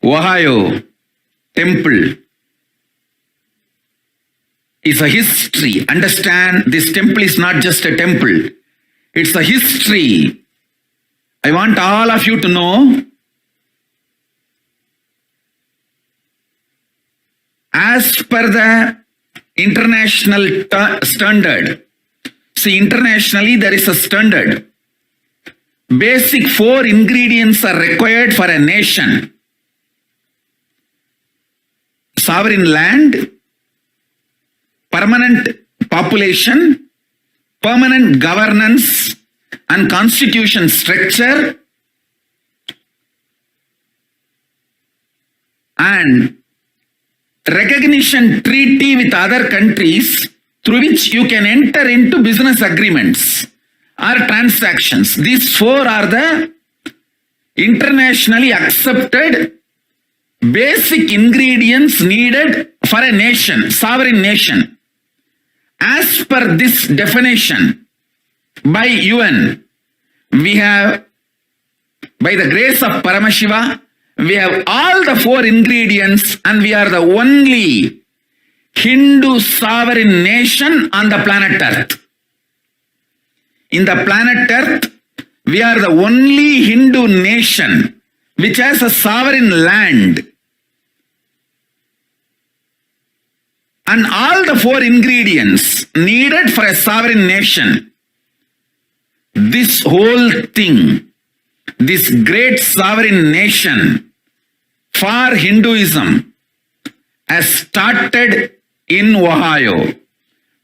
Ohio temple is a history. Understand, this temple is not just a temple. It's a history. I want all of you to know, as per the international standard. See, internationally there is a standard. Basic 4 ingredients are required for a nation: sovereign land, permanent population, permanent governance and constitution structure, and recognition treaty with other countries through which you can enter into business agreements or transactions. These 4 are the internationally accepted basic ingredients needed for a nation, sovereign nation. As per this definition by UN, we have, by the grace of Paramashiva, we have all the 4 ingredients, and we are the only Hindu sovereign nation on the planet Earth. In the planet Earth, we are the only Hindu nation which has a sovereign land. And all the 4 ingredients needed for a sovereign nation. This whole thing, this great sovereign nation for Hinduism has started in Ohio,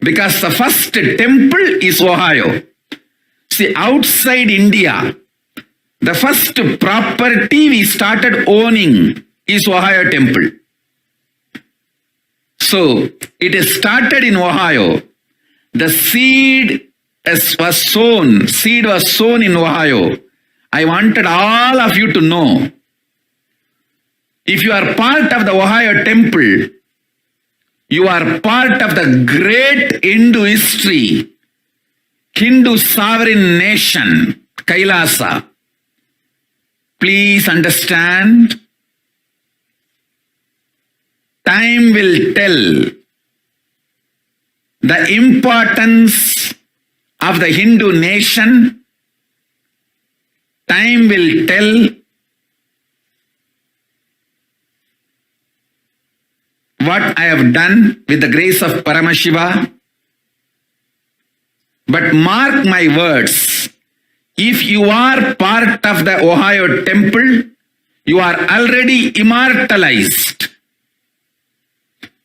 because the first temple is Ohio. See, outside India, the first property we started owning is Ohio temple. So it is started in Ohio. The seed was sown in Ohio. I wanted all of you to know, if you are part of the Ohio temple, you are part of the great Hindu history, Hindu sovereign nation, Kailasa. Please understand, time will tell the importance of the Hindu nation. Time will tell what I have done with the grace of Paramashiva. But mark my words, if you are part of the Ohio temple, you are already immortalized.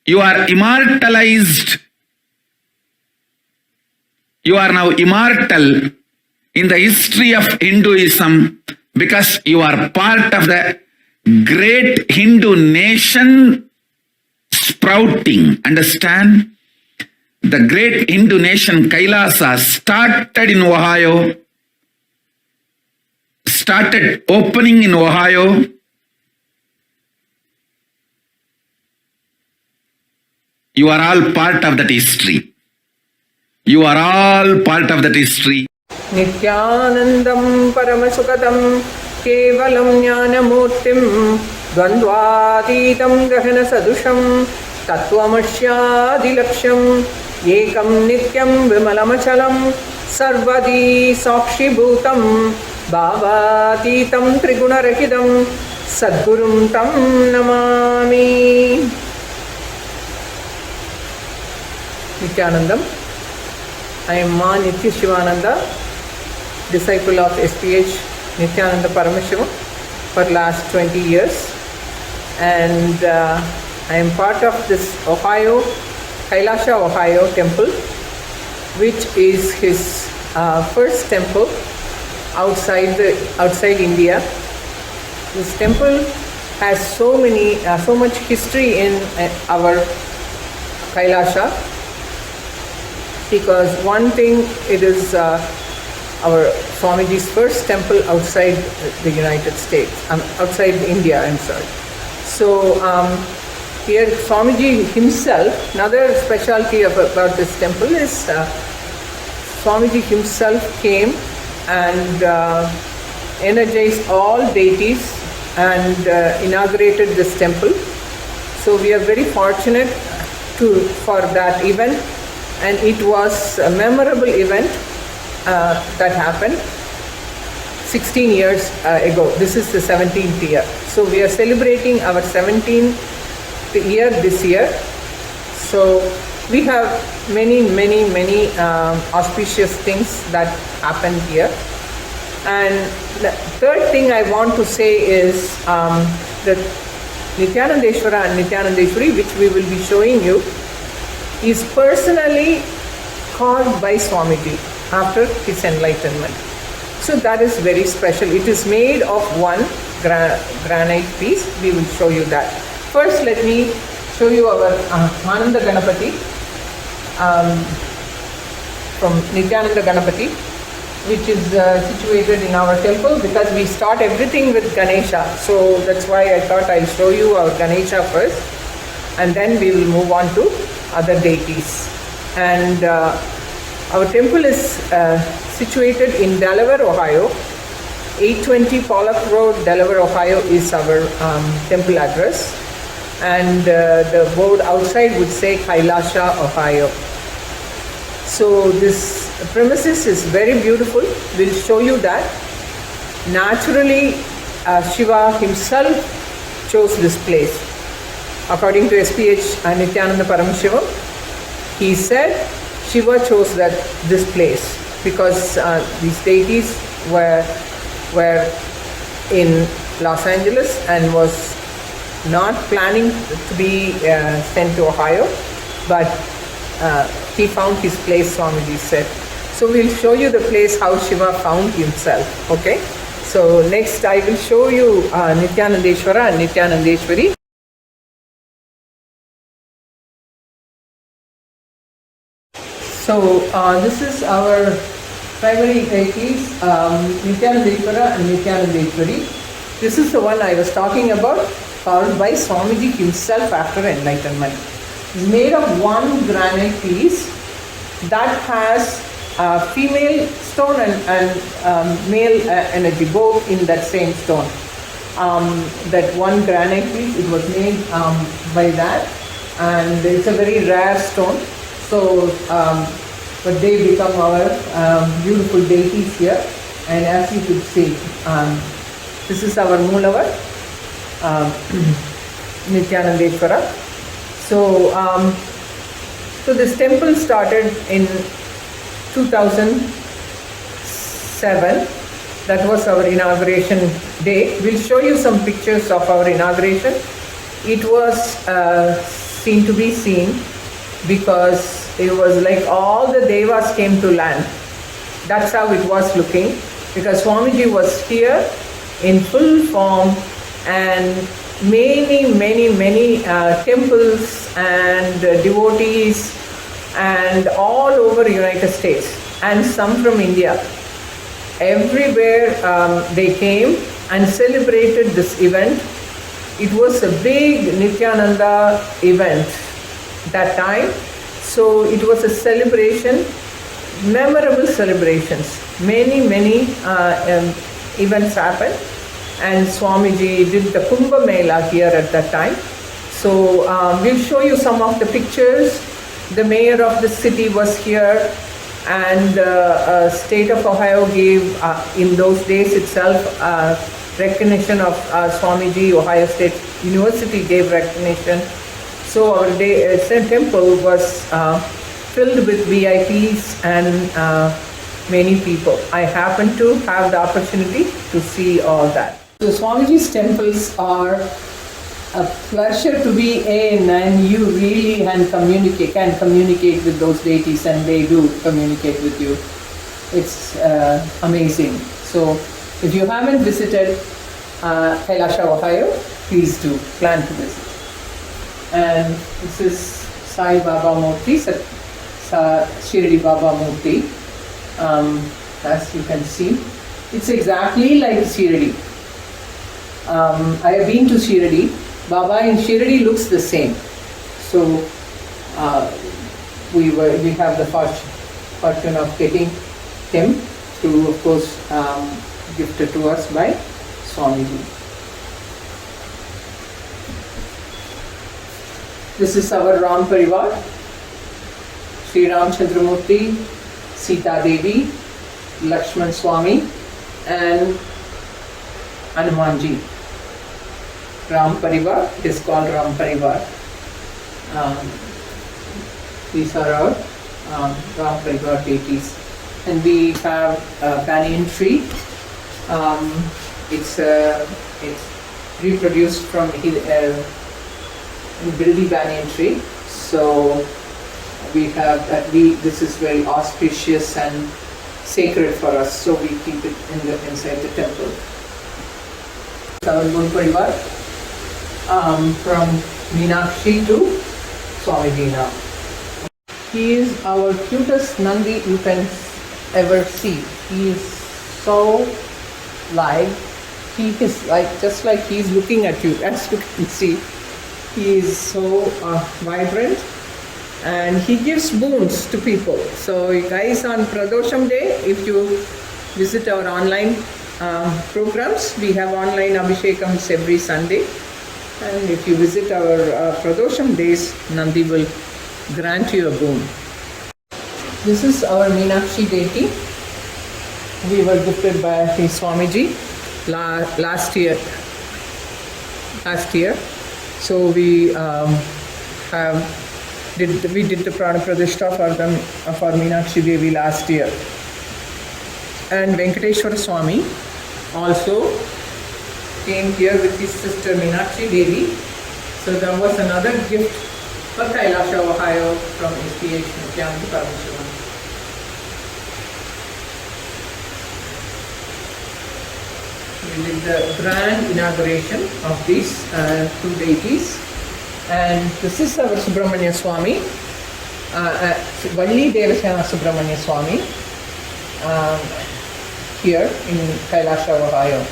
You are immortalized. You are now immortal in the history of Hinduism, because you are part of the great Hindu nation sprouting. Understand? The great Hindu nation Kailasa started in Ohio, started opening in Ohio. You are all part of that history. You are all part of that history. Nityanandam Paramasukadam Kevalam Jnanamurtim Dvandvaditam Gahana Sadusham Tattvamashyadilaksham Ekam Nityam Vimalamachalam Sarvadi Sakshi Bhutam Bhavatitam Trigunarahidam Sadgurum Tam Namami. Nityanandam. I am Ma Nitya Shivananda, disciple of SPH Nityananda Paramashiva for last 20 years, and I am part of this Ohio, Kailasa Ohio temple, which is his first temple outside India. This temple has so much history in our Kailasa, because one thing, it is our Swamiji's first temple outside the United States, outside India, I'm sorry. So here Swamiji himself, another specialty about this temple is Swamiji himself came and energized all deities and inaugurated this temple. So we are very fortunate for that event, and it was a memorable event that happened 16 years ago. This is the 17th year. So we are celebrating our 17th year this year. So we have many auspicious things that happened here. And the third thing I want to say is that Nityanandeshwara and Nityanandeshwari, which we will be showing you, is personally carved by Swamiji after his enlightenment. So that is very special. It is made of one granite piece. We will show you that. First, let me show you our Ananda Ganapati from Nityananda Ganapati, which is situated in our temple, because we start everything with Ganesha. So that's why I thought I'll show you our Ganesha first, and then we will move on to other deities. And our temple is situated in Delaware, Ohio. 820 Pollock Road, Delaware, Ohio is our temple address. And the board outside would say Kailasa, Ohio. So this premises is very beautiful. We'll show you that. Naturally, Shiva himself chose this place. According to SPH Nityananda Paramashivam, he said Shiva chose this place because these deities were in Los Angeles and was not planning to be sent to Ohio, but he found his place, Swamiji said. So we'll show you the place how Shiva found himself. Okay. So next I will show you Nityanandeshwara and Nityanandeshwari. So this is our primary deities, Nityanandeshwara and Nityanandeshwari. This is the one I was talking about, carved by Swamiji himself after enlightenment. It's made of one granite piece that has female stone and male energy, both in that same stone. That one granite piece, it was made by that, and it's a very rare stone. So, but they become our beautiful deities here. And as you could see, this is our Moolavar, Nityanandeshwara. So, so this temple started in 2007. That was our inauguration day. We'll show you some pictures of our inauguration. It was seen to be seen because it was like all the devas came to land. That's how it was looking, because Swamiji was here in full form, and many temples and devotees and all over United States, and some from India. Everywhere they came and celebrated this event. It was a big Nityananda event that time. So it was a celebration, memorable celebrations. Many events happened, and Swamiji did the Kumbh Mela here at that time. So we'll show you some of the pictures. The mayor of the city was here, and state of Ohio gave, in those days itself, recognition of Swamiji. Ohio State University gave recognition. So our temple was filled with VIPs and many people. I happened to have the opportunity to see all that. So Swamiji's temples are a pleasure to be in, and you really can communicate with those deities, and they do communicate with you. It's amazing. So if you haven't visited Kailasa, Ohio, please do plan to visit. And this is Sai Baba Murti, Shirdi Baba Murti. As you can see, it's exactly like Shirdi. I have been to Shirdi. Baba in Shirdi looks the same. So we have the fortune of getting him through, of course, gifted to us by Swamiji. This is our Ram Parivar, Sri Ram Chandramurti, Sita Devi, Lakshman Swami, and Hanumanji. Ram Parivar, it is called Ram Parivar. These are our Ram Parivar deities. And we have a banyan tree. It's reproduced from Bildi banyan tree. So we have this is very auspicious and sacred for us. So we keep it inside the temple. Our Guru Parivar from Meenakshi to Swamiji now. He is our cutest Nandi you can ever see. He is so live. He is just like he's looking at you, as you can see. He is so vibrant, and he gives boons to people. So you guys, on Pradosham day, if you visit our online programs, we have online Abhishekams every Sunday. And if you visit our Pradosham days, Nandi will grant you a boon. This is our Meenakshi deity. We were gifted by his Swamiji last year. So we did the Prana Pradishta for Meenakshi Devi last year. And Venkateshwara Swami also came here with his sister Meenakshi Devi. So there was another gift for Kailasa Ohio from SPH Nityananda Parameshwaran. We did the grand inauguration of these two deities. And this is our Subramanya Swami, Valli Devasena Subramanya Swami, here in Kailasa, Ohio.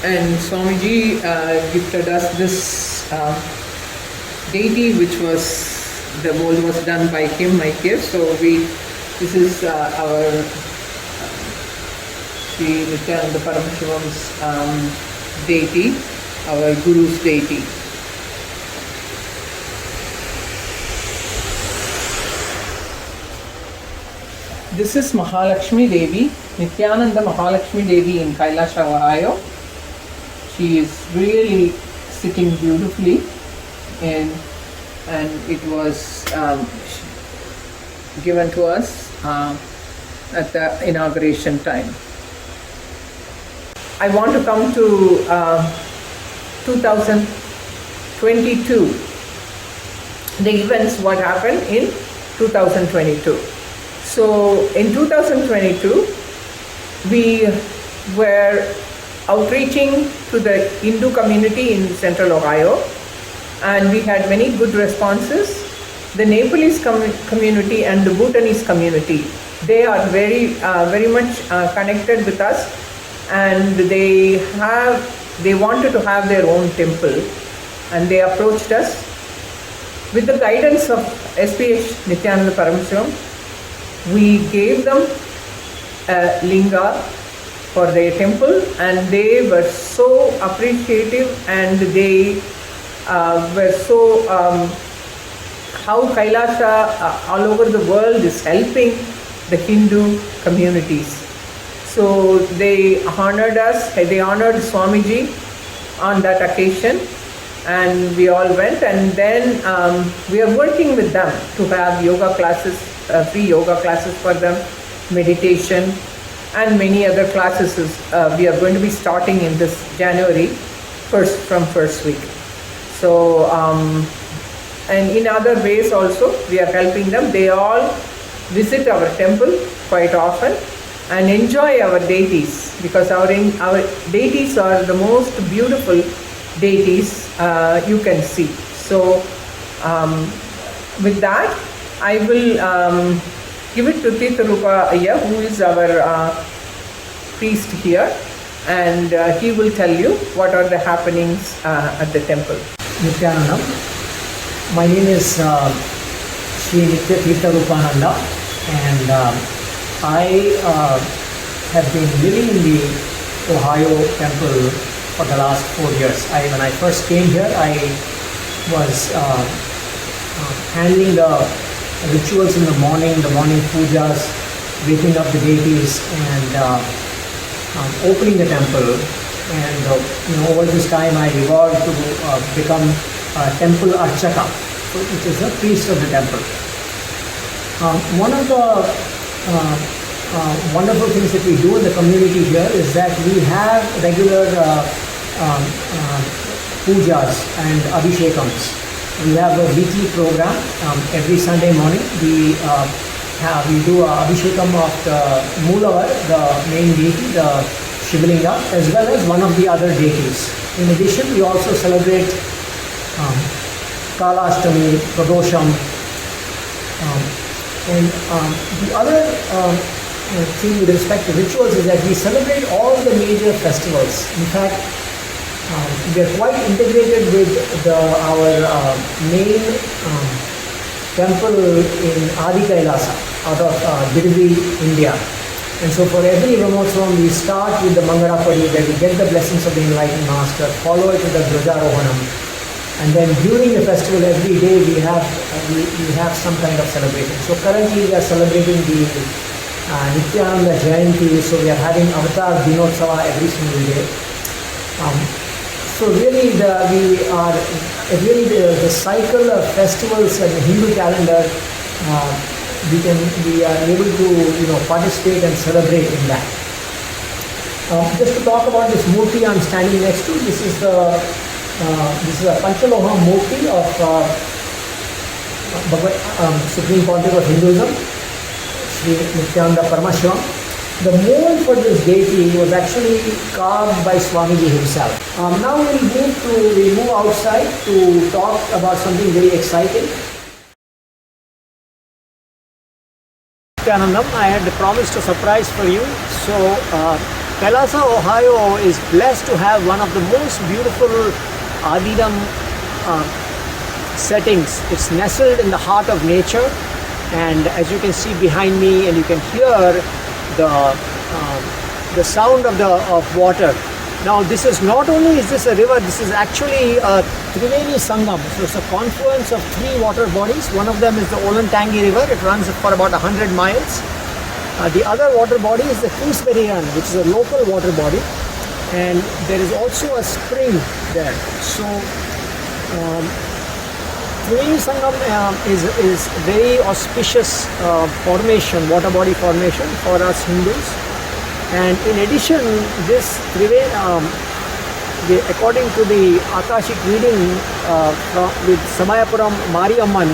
And Swamiji gifted us this deity, which was, the mold was done by him here. So this is our Sri Nityananda Parameshwaram's deity, our Guru's deity. This is Mahalakshmi Devi, Nityananda Mahalakshmi Devi in Kailasa, Ohio. She is really sitting beautifully, and it was given to us at the inauguration time. I want to come to 2022, the events what happened in 2022. So in 2022, we were outreaching to the Hindu community in Central Ohio, and we had many good responses. The Nepalese community and the Bhutanese community, they are very much connected with us, and they wanted to have their own temple, and they approached us with the guidance of SPH Nityananda Parameshwaram. We gave them a linga for their temple, and they were so appreciative, and they were so how Kailasa all over the world is helping the Hindu communities. So they honored us, they honored Swamiji on that occasion, and we all went, and then we are working with them to have yoga classes, free yoga classes for them, meditation, and many other classes we are going to be starting in this January from first week. So and in other ways also we are helping them. They all visit our temple quite often and enjoy our deities, because our deities are the most beautiful deities you can see. So with that, I will give it to Tirtharupa Ayya, who is our priest here, and he will tell you what are the happenings at the temple. Nityananda. My name is Sri Nitya Tirtharupananda, and I have been living in the Ohio temple for the last 4 years. When I first came here, I was handling the rituals in the morning pujas, waking up the deities, and opening the temple. And over this time, I evolved to become a temple archaka, which is a priest of the temple. One of the wonderful things that we do in the community here is that we have regular pujas and abhishekams. We have a weekly program every Sunday morning. We do a abhishekam of the Moolavar, the main deity, the Shivalinga, as well as one of the other deities. In addition, we also celebrate Kalashtami, Pradosham, and the other thing with respect to rituals is that we celebrate all the major festivals. In fact, we are quite integrated with our main temple in Adi Kailasa out of Bidvi, India. And so for every Brahmotsavam, we start with the Mangalapadi, where we get the blessings of the Enlightened Master, follow it with the Dhwajarohanam, and then during the festival, every day we have some kind of celebration. So currently we are celebrating the Nityananda Jayanti, so we are having Avatar Dinotsava every single day. So really the cycle of festivals in the Hindu calendar, we are able to participate and celebrate in that. Just to talk about this murti I'm standing next to, this is a Panchaloha murti of Supreme Pontiff of Hinduism, Sri Nityananda Paramashivam. The mold for this deity was actually carved by Swamiji himself. Now we'll move outside to talk about something very exciting. Nityanandam, I had promised a surprise for you. So, Kailasa, Ohio is blessed to have one of the most beautiful Adiram settings. It's nestled in the heart of nature, and as you can see behind me, and you can hear the sound of water. Now, this is not only is this a river, this is actually a Triveni Sangam. So it's a confluence of three water bodies. One of them is the Olentangi River. It runs for about 100 miles. The other water body is the Kingsbury Run, which is a local water body. And there is also a spring there. So Triveni Sangam is very auspicious formation, water body formation for us Hindus. And in addition, this according to the Akashic reading with Samayapuram Mariamman,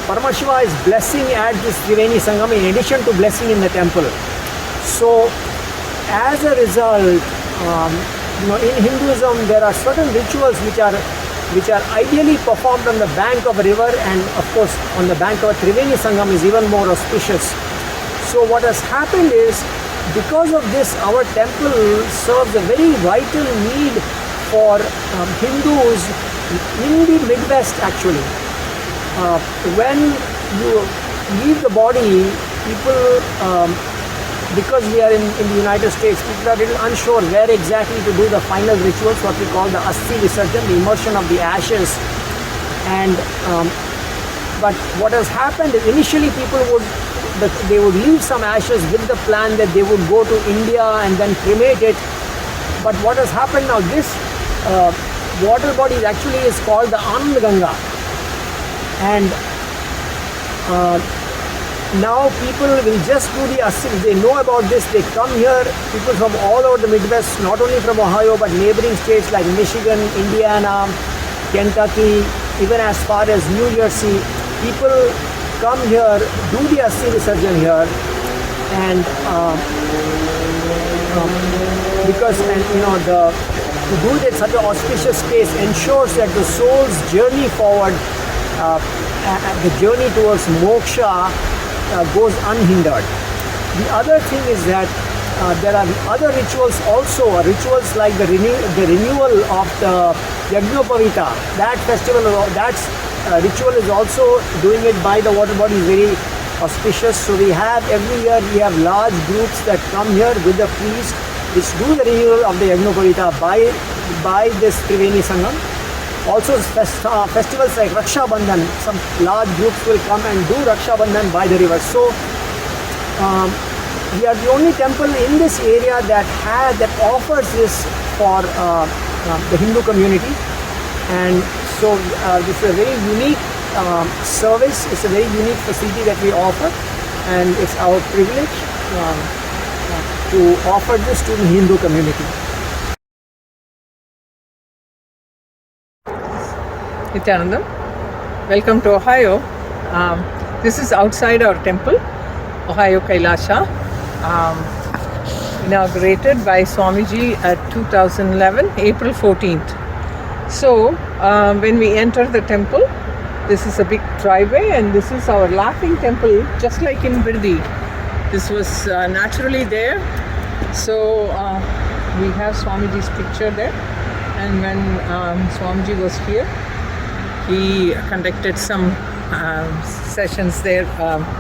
Paramashiva is blessing at this Triveni Sangam in addition to blessing in the temple. So, as a result, in Hinduism there are certain rituals which are ideally performed on the bank of a river, and of course on the bank of a Triveni Sangam is even more auspicious. So what has happened is, because of this, our temple serves a very vital need for Hindus in the Midwest actually. When you leave the body, people, because we are in the United States, people are a little unsure where exactly to do the final rituals, what we call the Asti Visarjan, the immersion of the ashes. And but what has happened is, initially people they would leave some ashes with the plan that they would go to India and then cremate it. But what has happened now, this water body actually is called the Anand Ganga. And now people will just do the Asti. They know about this, they come here, people from all over the Midwest, not only from Ohio but neighboring states like Michigan, Indiana, Kentucky, even as far as New Jersey. People come here, do the Asti Visarjan here, and because to do it at such an auspicious case ensures that the soul's journey forward, the journey towards moksha goes unhindered. The other thing is that there are other rituals also, rituals like the renewal of the Yagnopavita. That festival, ritual is also doing it by the water body, is very auspicious. So we have every year we have large groups that come here with the priest. which do the renewal of the Yagnoparita by this Triveni Sangam. Also festivals like Raksha Bandhan, some large groups will come and do Raksha Bandhan by the river. So we are the only temple in this area that offers this for the Hindu community, and so this is a very unique service. It's a very unique facility that we offer, and it's our privilege to offer this to the Hindu community. Nityanandam, welcome to Ohio. This is outside our temple, Ohio Kailasa, inaugurated by Swamiji at 2011, April 14th. So when we enter the temple, this is a big driveway, and this is our laughing temple, just like in Birdi. This was naturally there. So we have Swamiji's picture there, and when Swamiji was here, he conducted some sessions there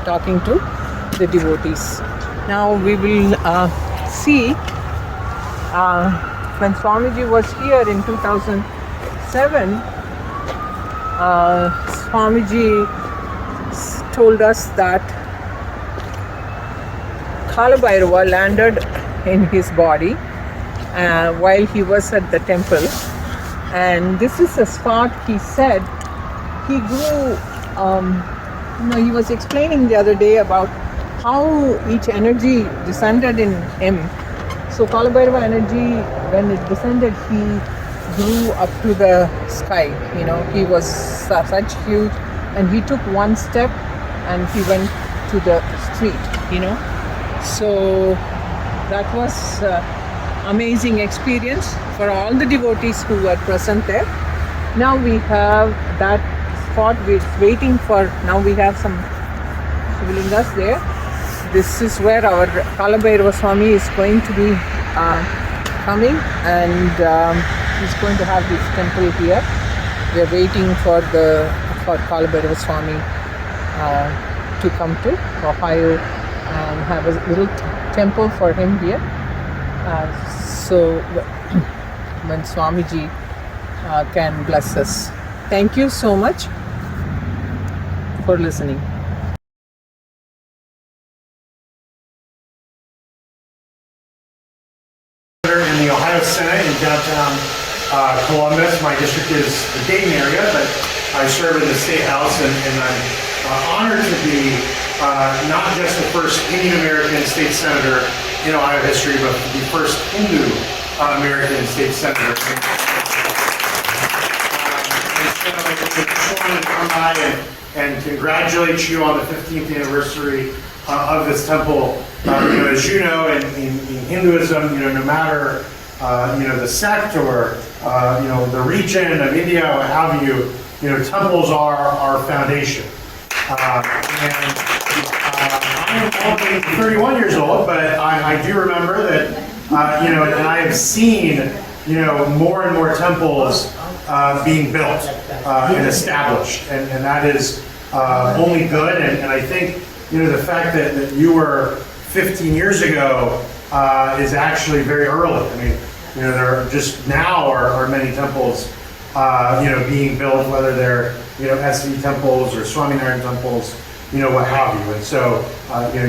talking to the devotees. Now we will see when Swamiji was here in 2007, Swamiji told us that Kalabhairava landed in his body while he was at the temple, and this is a spot, he said, he grew, he was explaining the other day about how each energy descended in him. So Kalabhairava energy, when it descended, he grew up to the sky. He was such huge, and he took one step and he went to the street. So that was amazing experience for all the devotees who were present there. Now we have that spot waiting for, now we have some Shivalingas there. This is where our Kalabhairava Swami is going to be coming, and he's going to have this temple here. We are waiting for Kalabhairava Swami to come to Ohio and have a little temple for him here. So when Swamiji can bless us. Thank you so much for listening. In the Ohio Senate in downtown Columbus. My district is the Dayton area, but I serve in the State House, and I'm honored to be not just the first Indian American state senator in Ohio history, but the first Hindu American state senator. And so I just wanted to come by and congratulate you on the 15th anniversary of this temple. As you know, in Hinduism, no matter the sect or the region of India, what have you, temples are our foundation. And I'm only 31 years old, but I do remember that, and I have seen, more and more temples being built and established, and that is only good. And I think, the fact that you were 15 years ago is actually very early. I mean, there are just now are many temples, being built, whether they're, SV temples or Swaminarayan temples, what have you. And so,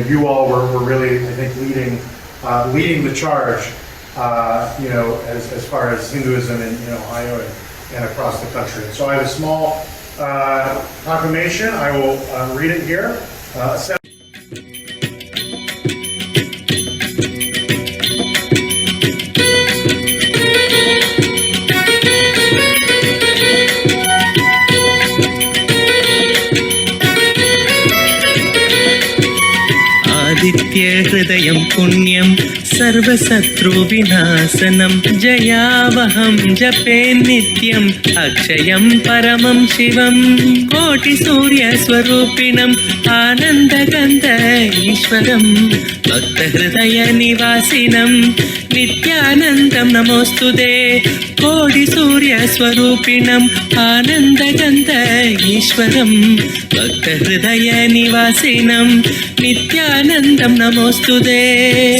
you all were really, I think, leading the charge, as far as Hinduism in Ohio and across the country. And so I have a small proclamation. I will read it here. हृदयं पुण्यं सर्वशत्रुविनाशनं जयावहं जपे नित्यम् अक्षयं परमं शिवं कोटिसूर्यस्वरूपिणम् आनन्दगन्ध ईश्वरं भक्तहृदयनिवासिनं नित्यानन्दं नमोऽस्तुते कोटिसूर्यस्वरूपिणम् आनन्दगन्ध ईश्वरं भक्तहृदयनिवासिनं नित्यानन्दं नमोऽस्तुते नमोऽस्तुते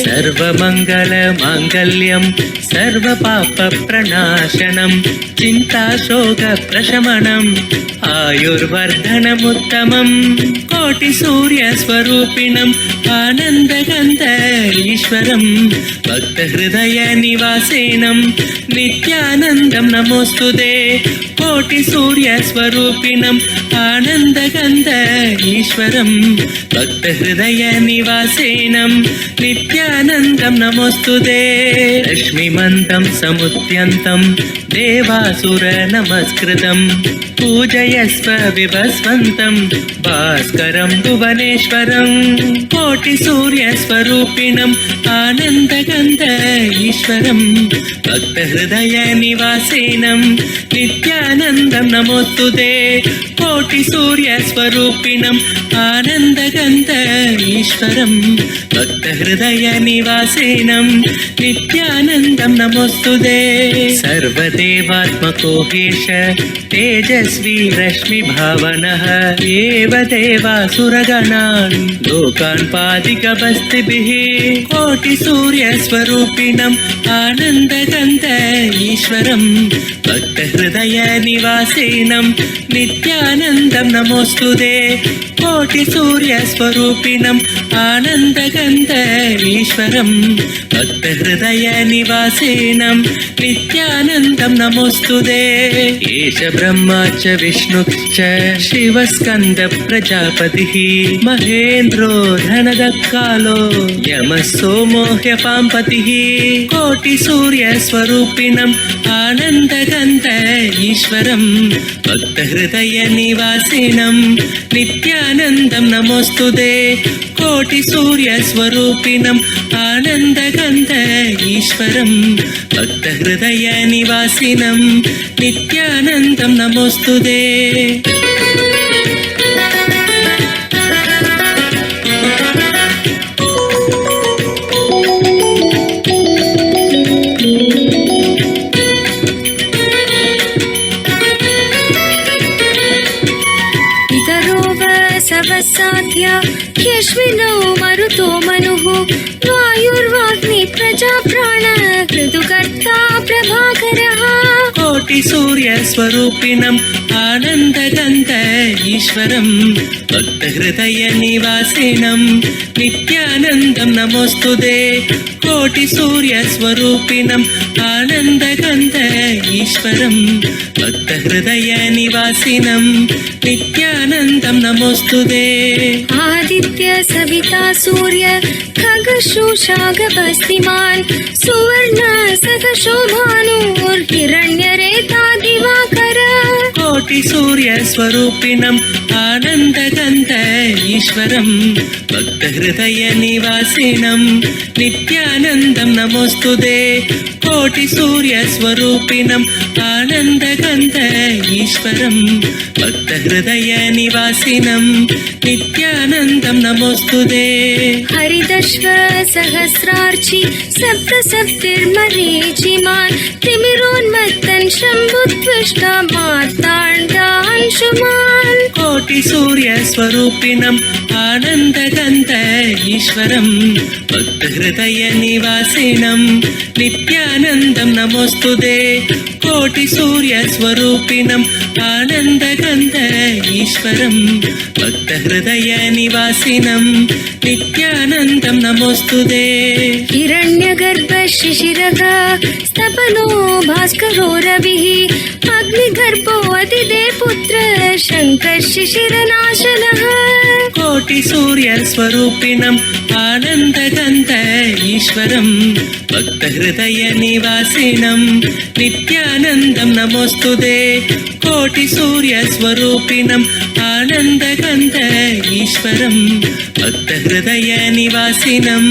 सर्वमङ्गलमाङ्गल्यं सर्वपापप्रणाशनं चिन्ताशोकप्रशमनम् आयुर्वर्धनमुत्तमम् कोटिसूर्यस्वरूपिणम् आनन्दगन्ध ईश्वरं भक्तहृदयनिवासेनं नित्यानन्दं नमोऽस्तुते कोटिसूर्यस्वरूपिणम् आनन्दगन्ध ईश्वरं भक्तहृदयनिवासेनं नित्यानन्दं नमोऽस्तुते रश्मिमन्तं समुद्यन्तं देवासुरनमस्कृतं पूजयस्व विभस्वन्तं भास्करं भुवनेश्वरं कोटिसूर्यस्वरूपिणम् आनन्दगन्ध ईश्वरं भक्तहृदयनिवासेनं नित्यानन्दं नमोऽस्तुते कोटिसूर्यस्वरूपिणम् आनन्दगन्ध ईश्वरं भक्तहृदयनिवासेनं नित्यानन्दं नमोऽस्तुते सर्वदेवात्मको हेश तेजस्वी रश्मिभावनः एव देवासुरगणान् लोकान् पादिकबस्तिभिः कोटिसूर्यस्वरूपिणम् आनन्दगन्ध ईश्वरं भक्तहृदयनिवासेनं नित्यानन्दं नमोऽस्तुते कोटिसूर्यस्वरूपिणम् आनन्दगन्ध ईश्वरं भक्तहृदयनिवासेनं नित्यानन्दं नमोऽस्तुते एष ब्रह्मा च विष्णुश्च शिवस्कन्द प्रजापतिः महेन्द्रो धनदकालो यमः सोमो ह्यपाम्पतिः कोटिसूर्यस्वरूपिणम् आनन्दगन्ध ईश्वरं भक्तहृदयनिवासिनं नित्यानन्दं नमोऽस्तुते कोटिसूर्यस्वरूपिणम् आनन्दगन्ध ईश्वरं भक्तहृदयनिवासिनं नित्यानन्दं नमोऽस्तुते साध्य ह्यश्विनौ मरुतो मनुः वायुर्वाग्नि प्रजा प्राण ऋतुकर्ता प्रभाकरः कोटिसूर्यस्वरूपिणम् आनन्दगन्ध ईश्वरं भक्तहृदयनिवासिनं नित्यानन्दं नमोऽस्तुते कोटिसूर्यस्वरूपिणम् आनन्दगन्ध ईश्वरं भक्तहृदयनिवासिनं नित्यानन्दं नमोऽस्तुते आदित्य सविता सूर्य खगशोषागपस्तिमान् सुवर्ण सखशोभानुर्हिरण्यरेता दिवाकर कोटिसूर्यस्वरूपिणम् आनन्दगन्ध ईश्वरं भक्तहृदयनिवासिनं नित्यानन्दं नमोऽस्तुते कोटिसूर्यस्वरूपिणम् आनन्दगन्ध ईश्वरं भक्तहृदयनिवासिनं नित्यानन्दं नमोऽस्तुते हरिदश्व सहस्रार्चि सप्तसप्तिर्मरीचिमान् तिमिरोन्मत्तन् शम्भुत्विष्टा मार्ताण्डांशुमान् कोटिसूर्यस्वरूपिणम् आनन्दगन्ध ईश्वरं भक्तहृदयनिवासिनं नित्यानन्दं नमोऽस्तुते कोटिसूर्यस्वरूपिणम् आनन्दगन्ध ईश्वरं भक्तहृदयनिवासिनं नित्यानन्दं नमोऽस्तुते हिरण्यगर्भ शिशिरः स्तपनो भास्करो रविः अग्निगर्भो अतिदे पुत्र शङ्कर शिशिरनाशनः कोटिसूर्यस्वरूपिणम् आनन्दगन्ध ईश्वरं भक्तहृदयनिवासिनं नित्यानन्दं नमोऽस्तुते कोटिसूर्यस्वरूपिणम् आनन्दगन्ध ईश्वरं भक्तहृदयनिवासिनं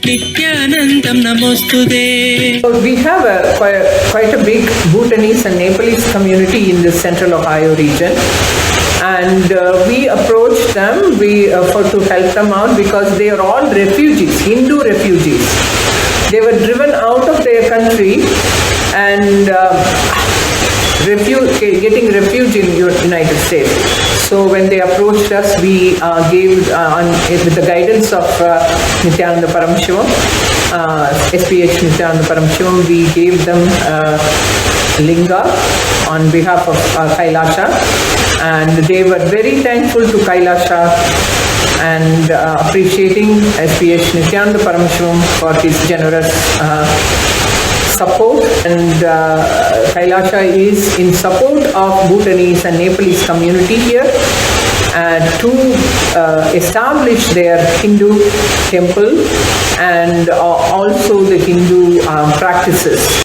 नित्यानन्दं नमोऽस्तुते. We have quite a big Bhutanese and Nepalese community in the central Ohio region, and we approached them to help them out because they are all refugees, Hindu refugees. They were driven out of their country and getting refuge in the United States. So when they approached us, we gave, with the guidance of Nityananda Paramshivam, SPH Nityananda Paramshivam, we gave them linga on behalf of Kailasa, and they were very thankful to Kailasa and appreciating SPH Nityananda Paramshivam for his generous support, and Kailasa is in support of Bhutanese and Nepalese community here to establish their Hindu temple and also the Hindu practices.